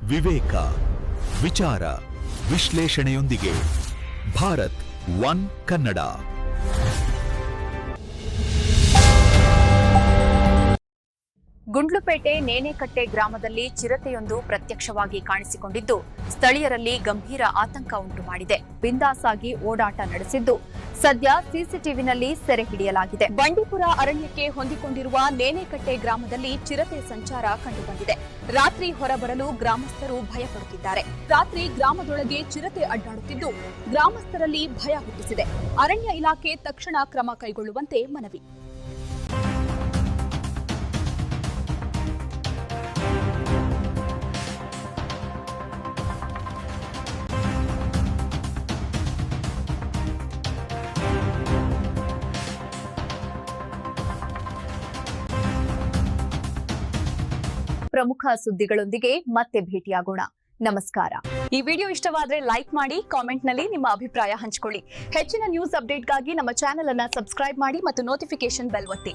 ವಿವೇಕ, ವಿಚಾರ, ವಿಶ್ಲೇಷಣೆಯೊಂದಿಗೆ ಭಾರತ್ ಒನ್ ಕನ್ನಡ. ಗುಂಡ್ಲುಪೇಟೆ ನೇನೆಕಟ್ಟೆ ಗ್ರಾಮದಲ್ಲಿ ಚಿರತೆಯೊಂದು ಪ್ರತ್ಯಕ್ಷವಾಗಿ ಕಾಣಿಸಿಕೊಂಡಿದ್ದು ಸ್ಥಳೀಯರಲ್ಲಿ ಗಂಭೀರ ಆತಂಕ ಉಂಟು ಮಾಡಿದೆ. ಬಿಂದಾಸಾಗಿ ಓಡಾಟ ನಡೆಸಿದ್ದು ಸದ್ಯ ಸಿಸಿಟಿವಿನಲ್ಲಿ ಸೆರೆ ಹಿಡಿಯಲಾಗಿದೆ. ಬಂಡೀಪುರ ಅರಣ್ಯಕ್ಕೆ ಹೊಂದಿಕೊಂಡಿರುವ ನೇನೆಕಟ್ಟೆ ಗ್ರಾಮದಲ್ಲಿ ಚಿರತೆ ಸಂಚಾರ ಕಂಡುಬಂದಿದೆ. ರಾತ್ರಿ ಹೊರಬರಲು ಗ್ರಾಮಸ್ಥರು ಭಯಪಡುತ್ತಿದ್ದಾರೆ. ರಾತ್ರಿ ಗ್ರಾಮದೊಳಗೆ ಚಿರತೆ ಅಡ್ಡಾಡುತ್ತಿದ್ದು ಗ್ರಾಮಸ್ಥರಲ್ಲಿ ಭಯ ಹುಟ್ಟಿಸಿದೆ. ಅರಣ್ಯ ಇಲಾಖೆ ತಕ್ಷಣ ಕ್ರಮ ಕೈಗೊಳ್ಳುವಂತೆ ಮನವಿ. ಪ್ರಮುಖ ಸುದ್ದಿಗಳೊಂದಿಗೆ ಮತ್ತೆ ಭೇಟಿಯಾಗೋಣ. ನಮಸ್ಕಾರ. ಈ ವಿಡಿಯೋ ಇಷ್ಟವಾದರೆ ಲೈಕ್ ಮಾಡಿ, ಕಾಮೆಂಟ್ ನಲ್ಲಿ ನಿಮ್ಮ ಅಭಿಪ್ರಾಯ ಹಂಚಿಕೊಳ್ಳಿ. ಹೆಚ್ಚಿನ ನ್ಯೂಸ್ ಅಪ್ಡೇಟ್ಗಾಗಿ ನಮ್ಮ ಚಾನೆಲ್ ಅನ್ನು ಸಬ್ಸ್ಕ್ರೈಬ್ ಮಾಡಿ ಮತ್ತು ನೋಟಿಫಿಕೇಶನ್ ಬೆಲ್ ಒತ್ತಿ.